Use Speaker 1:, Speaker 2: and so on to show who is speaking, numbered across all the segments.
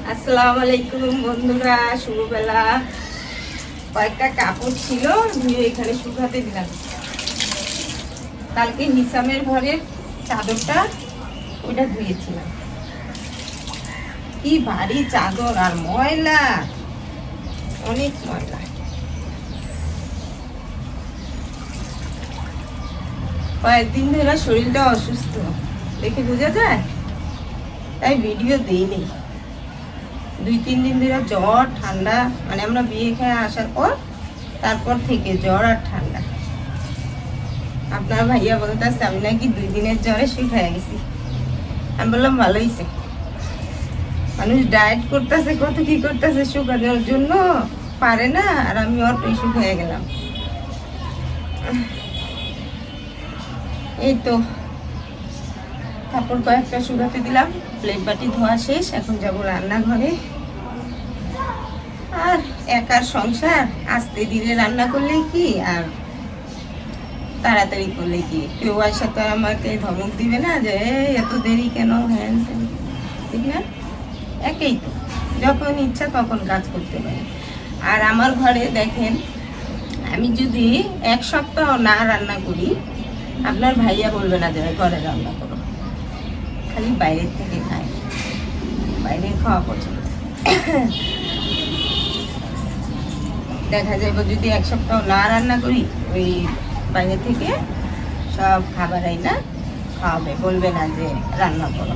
Speaker 1: আসসালামু আলাইকুম বন্ধুরা, শুভবেলা। কয়েকটা কাপড় ছিল, ধুয়ে এখানে শুকাতে দিলাম। কালকে নিসামের ঘরের চাদরটা ওটা ধুয়েছিলাম। কি ভারী চাদর আর ময়লা, অনেক ময়লা। কয়েকদিন ধরে শরীরটা অসুস্থ, দেখে বোঝা যায়, তাই ভিডিও দিইনি। 2-3 দিন ধরে জ্বর ঠান্ডা, মানে আমরা বিয়ে খেয়ে আসার পর তারপর থেকে জ্বর আর ঠান্ডা। আপনার ভাইয়া বলতেছে আমি নাকি 2 দিনের জ্বরে শুক হয়ে গেছি। আমি বললাম ভালো হয়েছে, মানুষ ডায়েট করতেছে, কত কি করতেছে, শুকানোর জন্য পারে না, আর আমি অটোই শুক হয়ে গেলাম। এই তো কাপড় কয়েকটা শুকাতে দিলাম, প্লেট বাটি ধোয়া শেষ। এখন যাব রান্নাঘরে। আর একার সংসার, আস্তে ধীরে রান্না করলে কি আর তাড়াতাড়ি করলে কি, কেউ আসে তো আমাকে ধমক দিবে না যে এত দেরি কেন, হ্যাঁ ঠিক না? একেই তো, যখন ইচ্ছা তখন কাজ করতে পারি। আর আমার ঘরে দেখেন, আমি যদি 1 সপ্তাহ না রান্না করি, আপনার ভাইয়া বলবে না যে ঘরে রান্না করো, খালি বাইরের থেকে খায়, বাইরের খাওয়া পছন্দ। দেখা যাবে যদি 1 সপ্তাহ না রান্না করি, ওই বাইরে থেকে সব খাবার আইনা খাওয়াবে, বলবে না যে রান্না করো।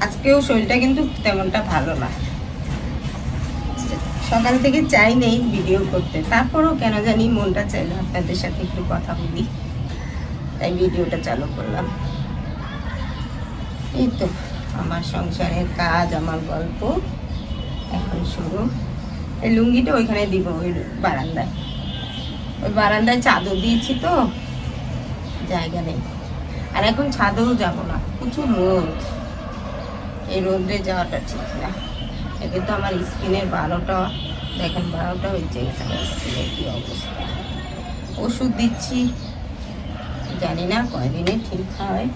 Speaker 1: আজকেও শরীরটা কিন্তু তেমনটা ভালো না, সকাল থেকে চাই নেই ভিডিও করতে, তারপরও কেন জানি মনটা চাইলো আপনাদের সাথে একটু কথা বলি, তাই ভিডিওটা চালু করলাম। এই তো আমার সংসারের কাজ, আমার গল্প এখন শুরু। এই লুঙ্গিটা ওইখানে দিব, ওই বারান্দায়। ওই বারান্দায় চাদর দিয়েছি তো, জায়গা নেই। আর এখন ছাদেও যাব না, প্রচুর রোদ, এই রোদে যাওয়াটা ঠিক না। এতে তো আমার স্কিনের 12টা, দেখেন 12টা হয়েছে গেছে আমার স্কিনের কি অবস্থা। ওষুধ দিচ্ছি, জানি না কয়দিনে ঠিক হয়।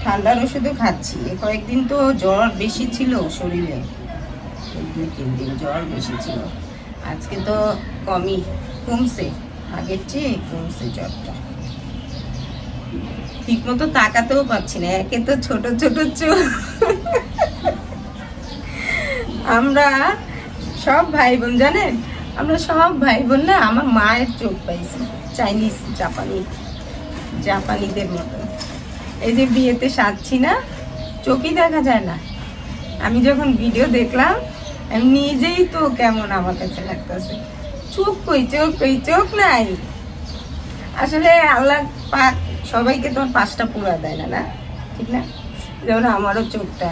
Speaker 1: ঠান্ডার ওষুধও খাচ্ছি। কয়েকদিন তো জ্বর বেশি ছিল শরীরে, 2-3 দিন জ্বর বেশি ছিল। আজকে তো কমছে, আগের চেয়ে কমছে জ্বরটা। ঠিক মতো তাকাতেও পারছি না, একে তো ছোট ছোট চোখ। আমরা সব ভাই বোন, জানেন, আমরা সব ভাই বোন না আমার মায়ের চোখ পাইছি, চাইনিজ জাপানিদের মতো। এই যে বিয়েতে সাজছি না, চোখই দেখা যায় না। আমি যখন ভিডিও দেখলাম, আমি নিজেই তো কেমন আমার কাছে লাগতেছে, চোখ কই, চোখ নাই। আসলে আল্লাহ পাক সবাইকে তো 5টা পুরা দেয় না, না ঠিক না? যেমন আমারও চোখটা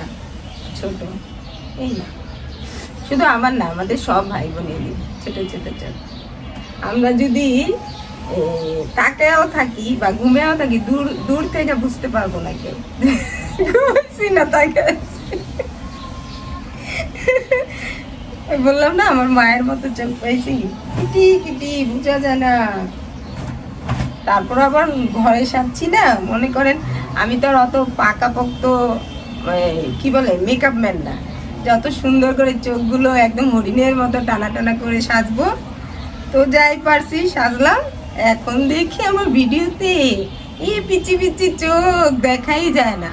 Speaker 1: ছোট, এই না, শুধু আমার না, আমাদের সব ভাই বোনেরই ছোট ছোট চোখ। আমরা যদি তাকেও থাকি বা ঘুমেও থাকি, দূর থেকে বুঝতে পারবো না কেউ ঘুমাচ্ছি না তাকে। বললাম না আমার মায়ের মতো চোখ পাইছি, কিটি কিটি বুঝা যায় না। তারপর আবার ঘরে সাজছি না, মনে করেন আমি তো আর অত পাকাপোক্ত কি বলে মেকআপ ম্যান না, যত সুন্দর করে চোখগুলো একদম হরিণের মতো টানা টানা করে সাজবো। তো যাই পারছি সাজলাম। এখন দেখি আমার ভিডিওতে এই পিচি পিচি চোখ দেখাই যায় না।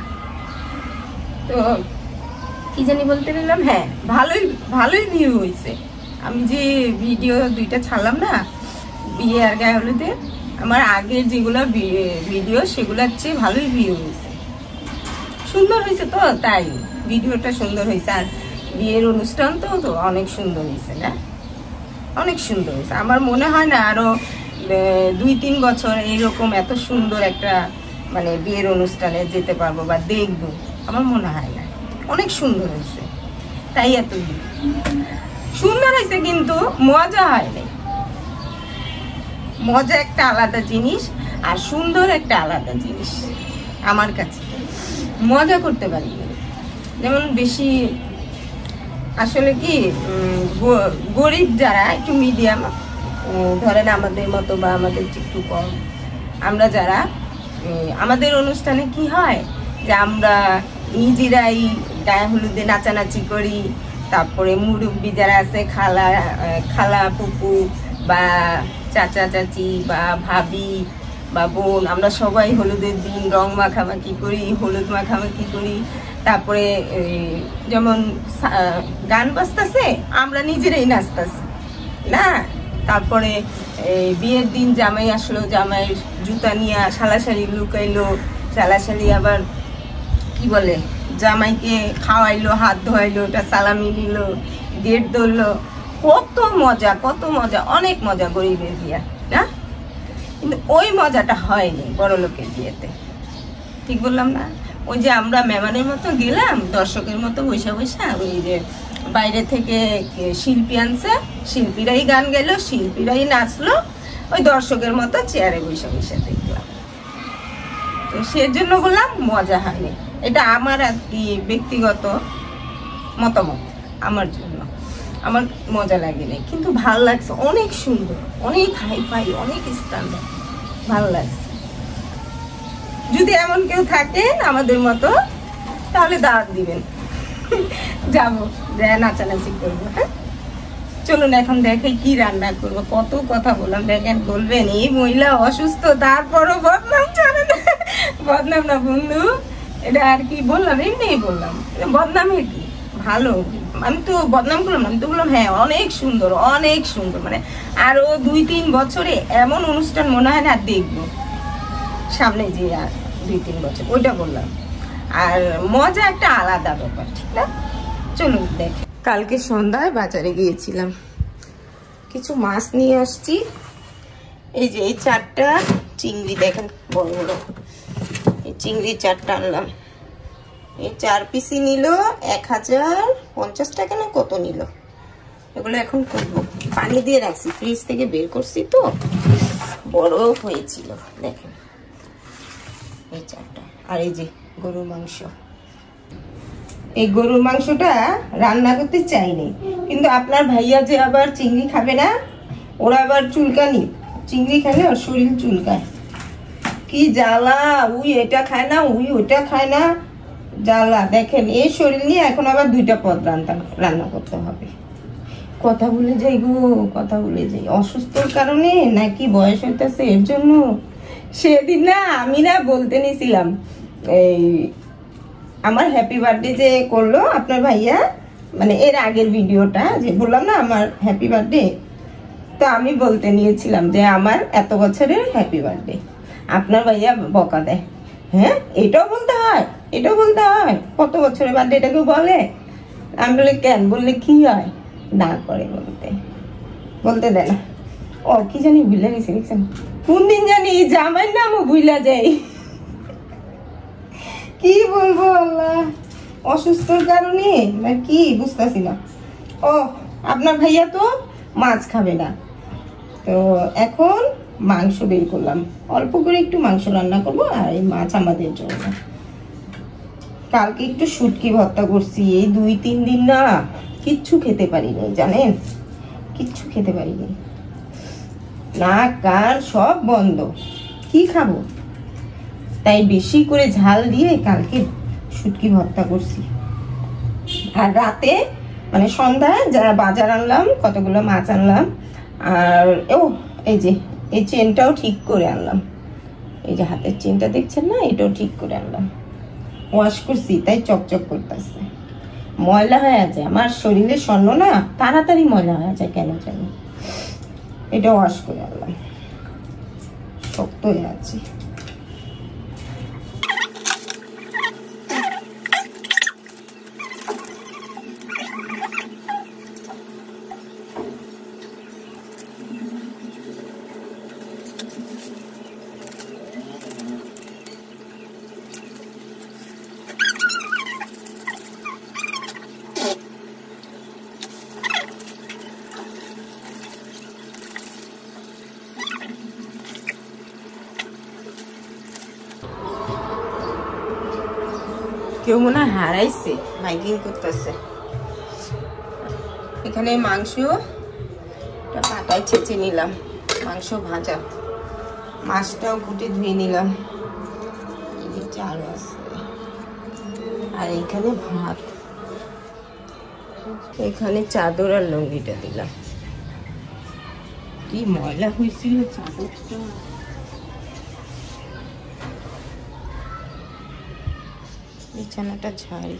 Speaker 1: তো কি জানি বলতে নিলাম, হ্যাঁ ভালোই ভিউ হয়েছে। আমি যে ভিডিও 2টা ছাড়লাম না, বিয়ে আর গায়ে হলুদে, আমার আগের যেগুলো ভিডিও সেগুলোর চেয়ে ভালোই ভিউ হয়েছে, সুন্দর হয়েছে। তো তাই ভিডিওটা সুন্দর হয়েছে। আর বিয়ের অনুষ্ঠান তো অনেক সুন্দর হয়েছে না, অনেক সুন্দর হয়েছে। আমার মনে হয় না আরো 2-3 বছর এইরকম এত সুন্দর একটা মানে বিয়ের অনুষ্ঠানে যেতে পারবো বা দেখবো, আমার মনে হয় না। অনেক সুন্দর হয়েছে, তাই এত সুন্দর হয়েছে, কিন্তু মজা হয়নি। মজা একটা আলাদা জিনিস, আর সুন্দর একটা আলাদা জিনিস। আমার কাছে মজা করতে পারি, যেমন বেশি আসলে কি গরিব যারা একটু মিডিয়াম, ধরেন আমাদের মতো বা আমাদের একটু কম, আমরা যারা, আমাদের অনুষ্ঠানে কি হয়, যে আমরা নিজেরাই গায়ে হলুদে নাচানাচি করি। তারপরে মুরব্বি যারা আছে খালা ফুপু বা চাচা চাচি বা ভাবি বা বোন, আমরা সবাই হলুদের দিন রং মাখামাখি করি, হলুদ মাখামাখি করি। তারপরে যেমন গান বাজতেছে আমরা নিজেরাই নাচতেছি না। তারপরে বিয়ের দিন জামাই আসলো, জামাইয়ের জুতা নিয়ে শালাশাড়ি লুকাইলো, শালাশাড়ি আবার কি বলে জামাইকে খাওয়াইলো, হাত ধোয়াইলো, ওটা সালামি নিল, গেট ধরলো। কত মজা, অনেক মজা গরিবের বিয়া না। কিন্তু ওই মজাটা হয়নি বড় লোকের বিয়েতে, ঠিক বললাম না? ওই যে আমরা মেহমানের মতো গেলাম, দর্শকের মতো বৈশা ওই যে বাইরে থেকে শিল্পী আনছে, শিল্পীরাই গান গাইলো, শিল্পীরাই নাচলো, ওই দর্শকের মতো চেয়ারে বৈশা দেখলাম। তো সেজন্য বললাম মজা হয়নি। এটা আমার আর কি ব্যক্তিগত মতামত, আমার জন্য আমার মজা লাগেনি, কিন্তু ভাল লাগছে, অনেক সুন্দর, অনেক হাইফাই, অনেক স্ট্যান্ডার্ড, ভাল লাগছে। যদি এমন কেউ থাকেন আমাদের মতো তাহলে দাওয়াত দিবেন, যাবো, নাচানাচি করবো। হ্যাঁ, চলুন এখন দেখাই কি রান্না করবো। কত কথা বললাম, দেখেন বলবেন এই মহিলা অসুস্থ, তারপরও বদনাম চলে না। বদনাম না বন্ধু, এটা আর কি বললাম, এমনি বললাম, বদনামের কি, ভালো। আমি তো বদনাম করলাম, আমি তো বললাম হ্যাঁ অনেক সুন্দর, মানে আরো 2-3 বছরে এমন অনুষ্ঠান মনে হয় না দেখবো সামনে, যে আর 2-3 বছর, ওইটা বললাম। আর মজা একটা আলাদা ব্যাপার, ঠিক না? চলুন দেখ। কালকে সন্ধ্যায় বাজারে গিয়েছিলাম, কিছু মাছ নিয়ে আসছি। এই যে এই 4টা চিংড়ি, দেখেন বড় বড়, এই চিংড়ি 4টা আনলাম। এই 4 পিসই নিল 1050 টাকা না কত নিল। এগুলো এখন করবো, পানি দিয়ে রাখছি, ফ্রিজ থেকে বের করছি তো বড় হয়েছিল। দেখেন এই 4টা। আর এই যে গরুর মাংস, এই গরুর মাংসটা রান্না করতে চাইনি, কিন্তু আপনার ভাইয়া যে আবার চিংড়ি খাবে না, ওরা আবার চুলকানি, চিংড়ি খেলে ওর শরীর চুলকায়, কি জ্বালা। উই এটা খায় না, উই ওইটা খায় না, জ্বালা। দেখেন এই শরীর নিয়ে এখন আবার 2টা পদ রান্না করতে হবে। কথা ভুলে যাই গো, কথা ভুলে যাই। অসুস্থর কারণে নাকি বয়স হইতেছে এর জন্য। সেদিন না আমি না বলতে নিছিলাম, এই আমার হ্যাপি বার্থডে যে করলো আপনার ভাইয়া, মানে এর আগের ভিডিওটা যে বললাম না আমার হ্যাপি বার্থডে, তো আমি বলতে নিয়েছিলাম যে আমার এত বছরের হ্যাপি বার্থডে। আপনার ভাইয়া বকা দেয়, হ্যাঁ এটাও বলতে হয়, এটাও বলতে হয়, কত বছরের বার্থডে এটা কেউ বলে? আমি বলি কেন, বললে কি হয়, না করে বলতে দেয় না। ও কি জানি ভুলে গেছি, দেখছেন কোন দিন জানি জামাইয়ের নামও ভুলা যাই। কি বলবো আল্লাহ, অসুস্থর কারণে না কি বুঝতেছি না। ও আপনার ভাইয়া তো মাছ খাবে না, তো এখন মাংস বের করলাম, অল্প করে একটু মাংস রান্না করবো, আর এই মাছ আমাদের জন্য। কালকে একটু শুটকি ভর্তা করছি, এই 2-3 দিন না কিচ্ছু খেতে পারিনি, জানেন, কিচ্ছু খেতে পারিনি, নাক কান সব বন্ধ, কি খাবো? তাই বেশি করে ঝাল দিয়ে কালকে শুটকি ভর্তা করছি। আর রাতে মানে সন্ধ্যায় যারা বাজার আনলাম, কতগুলো মাছ আনলাম, আর এই যে এই চেনটাও ঠিক করে আনলাম, এই যে হাতের চেনটা দেখছেন না, এটাও ঠিক করে আনলাম, ওয়াশ করছি, তাই চকচক করতেছে। ময়লা হয়ে যায় আমার শরীরে, স্বর্ণ না তাড়াতাড়ি ময়লা হয়ে যায় কেন জানি। এটা ওয়াশ করে আনলাম, শক্ত হয়ে আছে। কেউ মনে হয় হারাইছে, মাইকিং করতেছে। এখানে মাংস পাটায় ছেঁচে নিলাম, মাংস ভাজা, মাছটাও কুটে ধুয়ে নিলাম, চাল আছে, আর এইখানে ভাত, এখানে চাদর আর লুঙ্গিটা দিলাম। কি ময়লা হয়েছিল চাদরটা। বিছানাটা ঝাড়ি।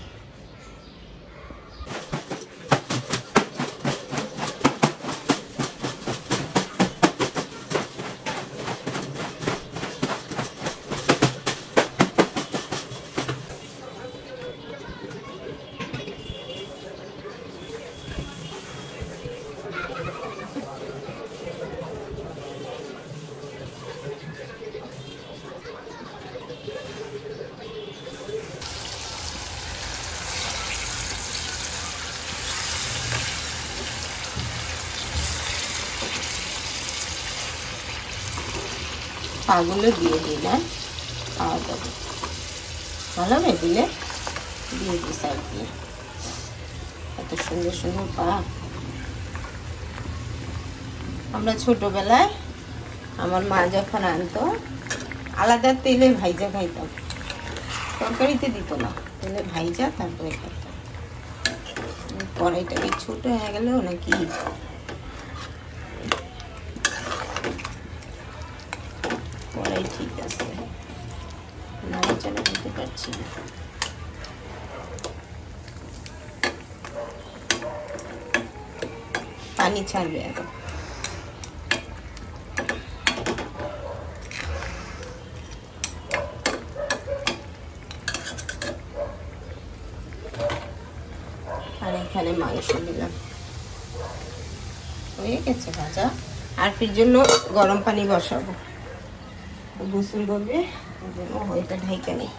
Speaker 1: পাগুলো দিয়ে দিলাম, খাওয়া যাবে ভালো না দিলে, দিয়ে দিই সাইড দিয়ে। এত সুন্দর সুন্দর পা। আমরা ছোটবেলায় আমার মা যখন আনতো আলাদা তেলে ভাইজা খাইতাম, তরকারিতে দিত না, তেলে ভাইজা তারপরে খাইতাম। কড়াইটা কি ছোট হয়ে গেল নাকি? কড়াই ঠিক আছে, নাড়াচাড়া করতে পারছি না। পানি ছাড়বে এখন। আর এখানে মাংস দিলাম, হয়ে গেছে ভাজা। আর ফির জন্য গরম পানি বসাবো, গোসল করবে, ওই জন্য ওইটা ঢাইকা নেই।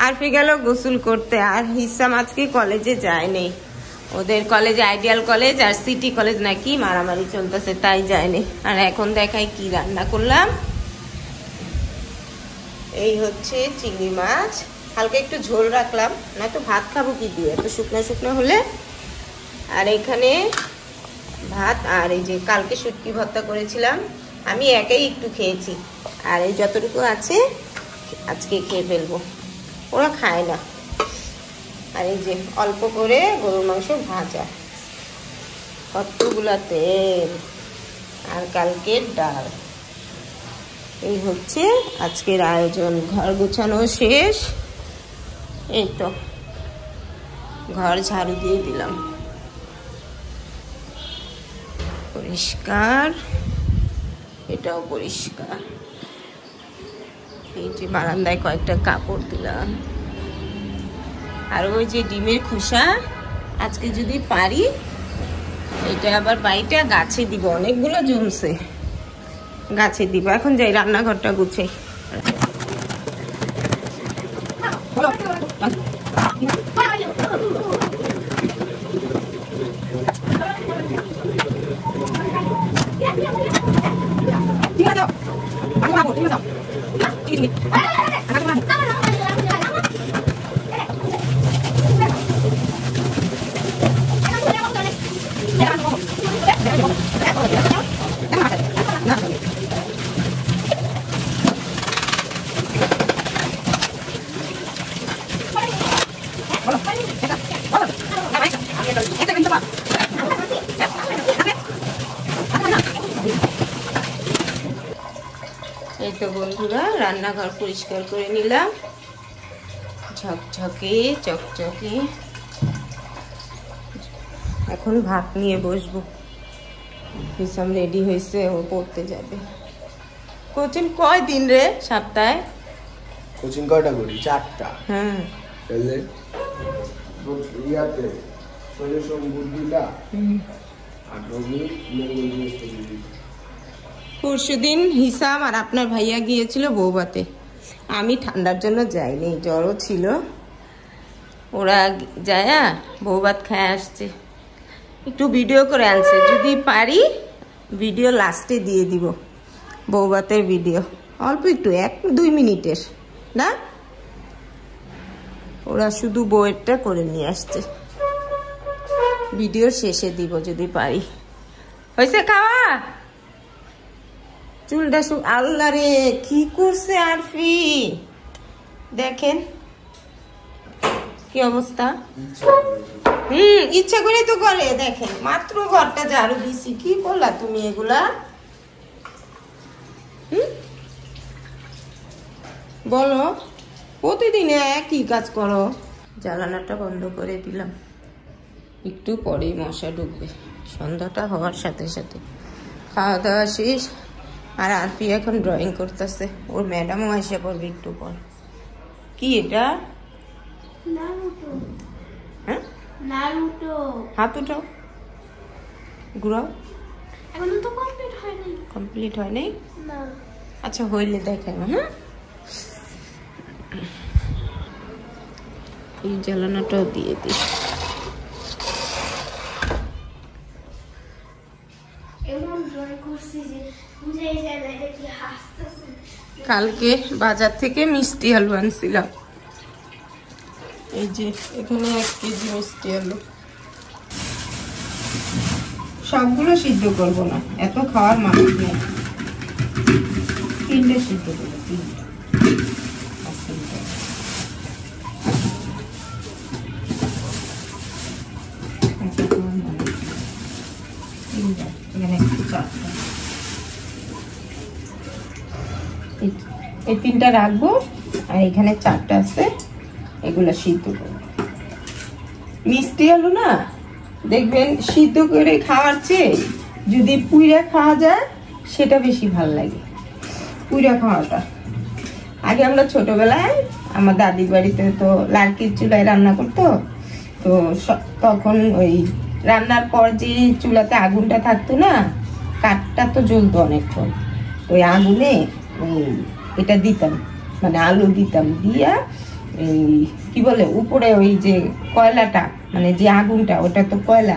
Speaker 1: আরফি গেল গোসল করতে। আর হিসাম আজকে কলেজে যায়নি, ওদের কলেজে আইডিয়াল কলেজ আর সিটি কলেজ নাকি মারামারি চলতেছে, তাই যায়নি। আর এখন দেখাই কি রান্না করলাম। এই হচ্ছে চিংড়ি মাছ, হালকা একটু ঝোল রাখলাম, না তো ভাত খাবো কি দিয়ে, এত শুকনো শুকনো হলে। আর এখানে ভাত, আর এই যে কালকে শুটকি ভর্তা করেছিলাম, আমি একাই একটু খেয়েছি, আর এই যতটুকু আছে আজকে খেয়ে ফেলবো, ওরা খায় না। আর এই যে অল্প করে গরুর মাংস ভাজা, কতগুলা তেল, আর কালকের ডাল। এই হচ্ছে আজকের আয়োজন। ঘর গোছানো শেষ, এই তো ঘর ঝাড়ু দিয়ে দিলাম, পরিষ্কার, এটাও পরিষ্কার। এই যে বারান্দায় কয়েকটা কাপড় দিলাম। আর ওই যে ডিমের খোসা আজকে যদি পারি এটা আবার বাইটা গাছে দিব, অনেকগুলো জমছে, গাছে দিব। এখন যাই রান্নাঘরটা গুছাই। এই তো বন্ধুরা রান্নাঘর পরিষ্কার করে নিলাম, ঝকঝকে চকচকে। এখন ভাত নিয়ে বসবো। হিসাম রেডি হয়েছে, ও পড়তে যাবে। কোচিং কয় দিন রে সপ্তাহে?
Speaker 2: কোচিং কয়টা করি? 4টা।
Speaker 1: হ্যাঁ
Speaker 2: তাহলে ইয়াতে শনি সোম বুধটা আর রবি মঙ্গল বৃহস্পতি।
Speaker 1: পরশুদিন হিসাম আর আপনার ভাইয়া গিয়েছিল বৌবাতে। আমি ঠান্ডার জন্য যাইনি, জ্বরও ছিল। ওরা যায়া বৌবাত খায় আসছে, একটু ভিডিও করে আনছে। যদি পারি ভিডিও লাস্টে দিয়ে দিব, বৌবাতের ভিডিও, অল্প একটু 1-2 মিনিটের না। ওরা শুধু বউয়েরটা করে নিয়ে আসছে, ভিডিও শেষে দিব যদি পারি। হয়েছে খাওয়া? চুলটা আল্লাহ রে কি করছে আরফি, দেখেন কি অবস্থা। ইচ্ছা করে তো করে। দেখেন মাত্র ঘরটা ঝাড়ু দিছি, কি করলা তুমি এগুলা? বলো, প্রতিদিন একই কাজ করো। জ্বালানাটা বন্ধ করে দিলাম, একটু পরেই মশা ঢুকবে। সন্ধ্যাটা হওয়ার সাথে সাথে খাওয়া দাওয়া শেষ। আর আরপি এখন ড্রয়িং করতেছে, ওর ম্যাডামও এসে পড়বে একটু পর। কি এটা? হ্যাঁ হাত উঠাও, ঘুরাও। কমপ্লিট হয় নাই? আচ্ছা হইলে দেখেন। হ্যাঁ এই জ্বালানাটাও দিয়ে দিই। কালকে বাজার থেকে মিষ্টি আলু আনছিলাম, এই যে এখানে 1 কেজি মিষ্টি আলু। সবগুলো সিদ্ধ করবো না, এত খাওয়ার মানুষ নেই। 3টে সিদ্ধ করবো, 3টা। এই 3টা রাখবো, আর এখানে 4টা আছে, এগুলো সিদ্ধ করবো। মিষ্টি আলু না দেখবেন সিদ্ধ করে খাওয়ার চেয়ে যদি পুইরা খাওয়া যায় সেটা বেশি ভালো লাগে, পুইরা খাওয়াটা। আগে আমরা ছোটবেলায় আমার দাদির বাড়িতে তো লার্কির চুলায় রান্না করতো, তো তখন ওই রান্নার পর যে চুলাতে আগুনটা থাকতো না, কাঠটা তো জ্বলতো অনেকক্ষণ, ওই আগুনে এটা দিতাম, মানে আলু দিতাম, দিয়া এই কি বলে উপরে ওই যে কয়লাটা, মানে যে আগুনটা ওটা তো কয়লা,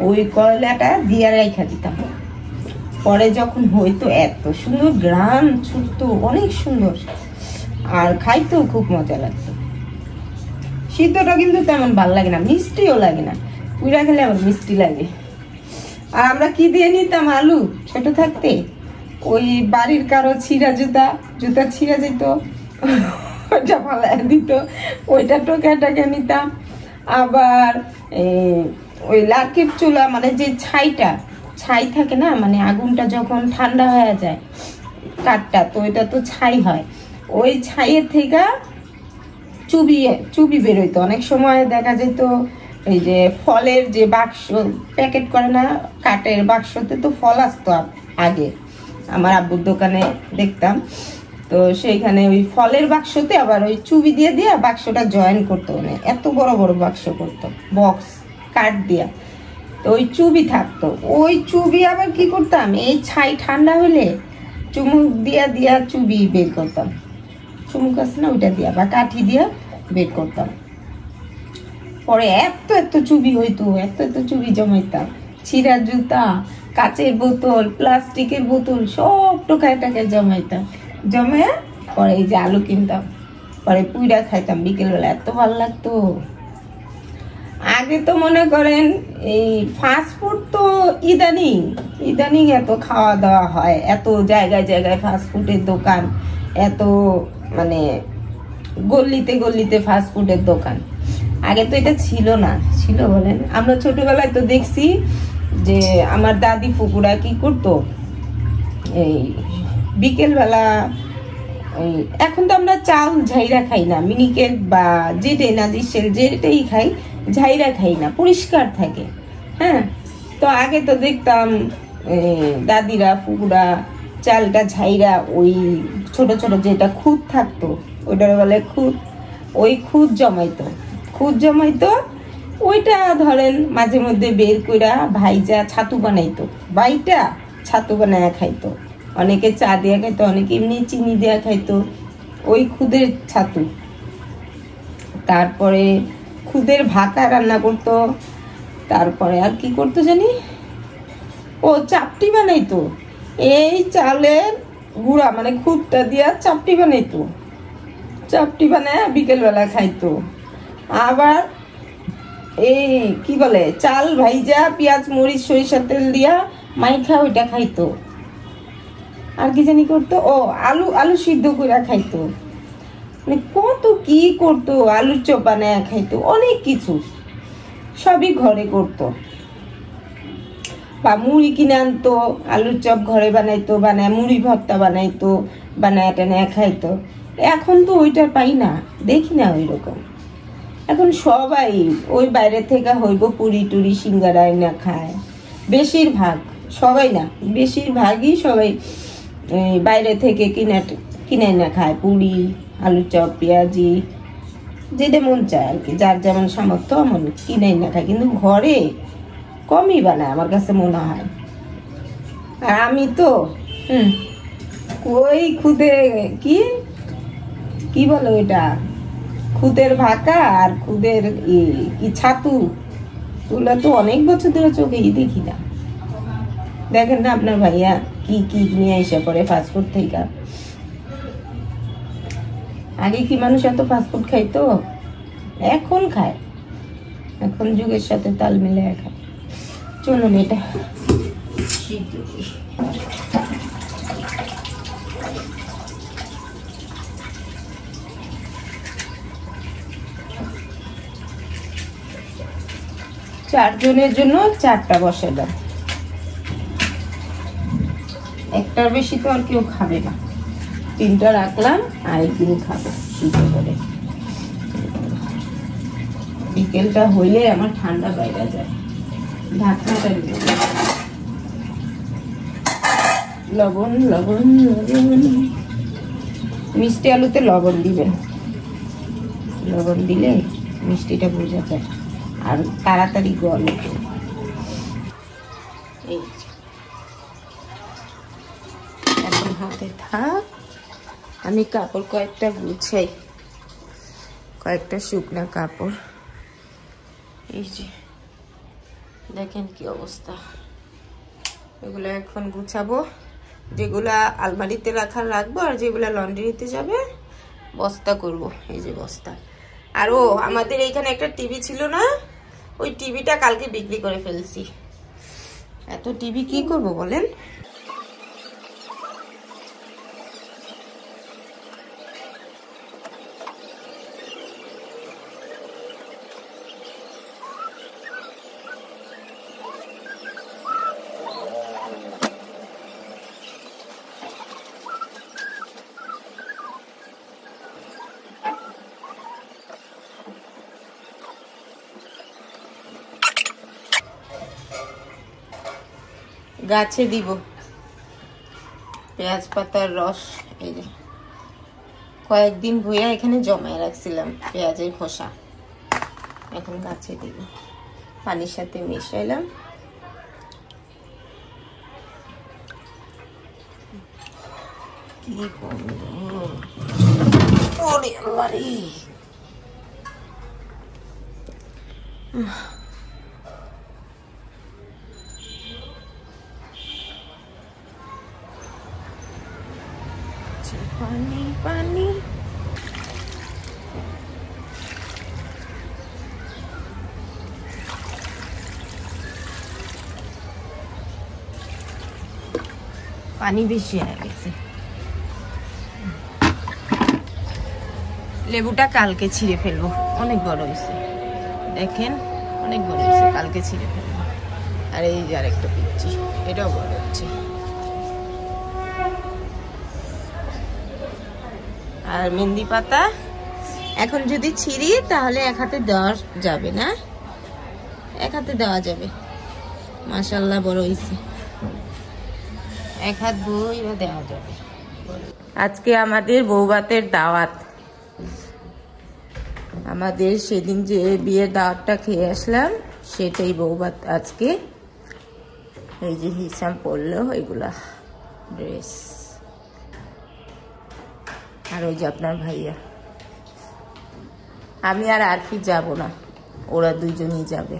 Speaker 1: ওই কয়লাটা দিয়া রাইখা দিতাম। পরে যখন হইতো এত সুন্দর গ্রাম ছুটতো, অনেক সুন্দর, আর খাইতেও খুব মজা লাগতো। সিদ্ধটা কিন্তু তেমন ভালো লাগে না, মিষ্টিও লাগে না, পুরা খেলে আবার মিষ্টি লাগে। আর আমরা কি দিয়ে নিতাম আলু ছোট থাকতে? ওই বাড়ির কারো ছিঁড়া জুতা ছিঁড়া যেত, ওইটা ফালাই দিত, ওইটা টোকে নিতাম। আবার ওই লার্কির চুলা, মানে যে ছাই থাকে না, মানে আগুনটা যখন ঠান্ডা হয়ে যায় কাঠটা, তো ওইটা তো ছাই হয়, ওই ছাইয়ের থেকে চুবি বেরোইতো। অনেক সময় দেখা যেত এই যে ফলের যে বাক্স প্যাকেট করে না, কাঠের বাক্সতে তো ফল আসতো আগে, আমার আব্বুর দোকানে দেখতাম। তো সেইখানে ওই ফলের বাক্সতে আবার ওই চুবি দিয়ে বাক্সটা জয়েন করতো, মানে এত বড় বড় বাক্স করতো, বক্স কাঠ দিয়া। তো ওই চুবি থাকতো, ওই চুবি আবার কি করতাম, এই ছাই ঠান্ডা হলে চুমুক দিয়া দিয়া চুবি বের করতাম, চুমুক আছে না ওইটা দিয়া বা কাঠি দিয়া বের করতাম। পরে এত এত চুবি হইতো, এত এত চুবি জমাইতাম, ছিঁড়া জুতা, কাচের বোতল, প্লাস্টিকের বোতল সব টোকায় টাকায় জমাইতাম, জমে পরে এই যে আলু কিনতাম, পরে পুইড়া খাইতাম বিকেলবেলা, এত ভালো লাগতো। আগে তো মনে করেন এই ফাস্ট ফুড তো ইদানিং ইদানিং এত খাওয়া দাওয়া হয়, এত জায়গায় জায়গায় ফাস্ট ফুডের দোকান, এত মানে গল্লিতে গল্লিতে ফাস্ট ফুডের দোকান। আগে তো এটা ছিল না, ছিল বলেন? আমরা ছোটবেলায় তো দেখছি যে আমার দাদি ফুকুরা কি করতো, এই বিকেলবেলা এখন তো আমরা চাল ঝাইরা খাই না, মিনিকেট বা যেটাই নাজিসেল যেটাই খাই, ঝাইরা খাই না, পরিষ্কার থাকে। হ্যাঁ, তো আগে তো দেখতাম দাদিরা ফুকুরা চালটা ঝাইরা ওই ছোট ছোট যেটা খুদ থাকতো ওইটার বলে খুদ, ওই খুদ জমাইতো, ওইটা ধরেন মাঝে মধ্যে বের কইরা ভাইজা ছাতু বানাইতো, বাইটা ছাতু বানায়া খাইতো। অনেকে চা দিয়া খাইতো, অনেকে এমনি চিনি দিয়া খাইতো, ওই খুদের ছাতু। তারপরে খুদের ভাকা রান্না করতো, তারপরে আর কি করতো জানি, ও চাপটি বানাইতো, এই চালের গুঁড়া মানে খুদটা দিয়া চাপটি বানাইতো, চাপটি বানায় বিকেলবেলা খাইতো। আবার এই কি বলে চাল ভাইজা পেঁয়াজ মরিচ সরিষার তেল দিয়া মাইখা ওইটা খাইতো। আর কি জানি করতো, ও আলু সিদ্ধ করে খাইতো, মানে কত কি করতো, আলুর চপ বানায় খাইতো, অনেক কিছু সবই ঘরে করতো। বা মুড়ি কিনে আনতো, আলুর চপ ঘরে বানাইতো, বানায় মুড়ি ভর্তা বানাইতো, বানায় টানায় খাইতো। এখন তো ওইটার পাই না, দেখি না ওই রকম। এখন সবাই ওই বাইরে থেকে হইব পুরি টুরি সিঙ্গারা না খায়, বেশিরভাগ, সবাই না বেশিরভাগই সবাই বাইরে থেকে কিনে না খায়, পুরি আলুর চপ পেঁয়াজি যেটা মন চায় আর কি, যার যেমন সামর্থ্য এমন কিনে না খায়, কিন্তু ঘরে কমই বানায় আমার কাছে মনে হয়। আর আমি তো ওই খুদে কি বলো ওইটা, খুদের ভাকা আর খুদের কি ছাতু, ওগুলো তো অনেক বছর ধরে চোখেই দেখি না। দেখেন না আপনার ভাইয়া কি কি নিয়ে এসে পড়ে ফাস্টফুড থেকে। আগে কি মানুষ এত ফাস্টফুড খাইতো? এখন খায়, এখন যুগের সাথে তাল মিলে খায়। চলুন এটা চারজনের জন্য 4টা বসালাম, একটার বেশি তো আর কেউ খাবে না, 3টা রাখলাম আর একদিন খাবো সিদ্ধ করে। বিকেলটা হইলে আমার ঠান্ডা বাইরে যায়, ঢাকনাটা লবণ লবণ লবণ, মিষ্টি আলুতে লবণ দিবেন, লবণ দিলে মিষ্টিটা বোঝা যায় আর তাড়াতাড়ি গলে। এই এখন হাতে থাক, আমি কাপড় কয়েকটা গুছাই, কয়েকটা শুকনা কাপড়। এই যে দেখেন কি অবস্থা, এগুলো এখন গুছাবো, যেগুলা আলমারিতে রাখবো আর যেগুলা লন্ড্রিতে যাবে বস্তা করব। এই যে বস্তা। আর ও আমাদের এইখানে একটা টিভি ছিল না, ওই টিভিটা কালকে বিক্রি করে ফেলছি। এত টিভি কি করব বলেন? গাছে দিব পেঁয়াজ পাতার রস, এই যে কয়েকদিন ভুইয়া এখানে জমায় রাখছিলাম পেঁয়াজের খোসা, এখন গাছে দিব, পানির সাথে মিশাইলাম, কি গন্ধ! ওরে আল্লাহ রে! পানি পানি পানি বেশি হয়ে গেছে। লেবুটা কালকে ছিঁড়ে ফেলবো, অনেক বড় হয়েছে, দেখেন অনেক বড় হয়েছে, কালকে ছিঁড়ে ফেলবো। আর এই যে আরেকটা পিচ্ছি, এটাও বড় হচ্ছে। আর মেহেন্দি পাতা এখন যদি ছিঁড়ি তাহলে এক হাতে দেওয়া যাবে না, এক হাতে দেওয়া যাবে। মাশাআল্লাহ বড় হয়েছে, এক হাত বই বা দেওয়া যাবে। আজকে আমাদের বৌভাতের দাওয়াত। আমাদের সেদিন যে বিয়ের দাওয়াতটা খেয়ে আসলাম সেটাই বৌভাত আজকে। এই যে হিসাব পড়লো এগুলা ড্রেস, আর ওই যে আপনার ভাইয়া। আমি আর আরফি যাব না, ওরা দুইজনই যাবে।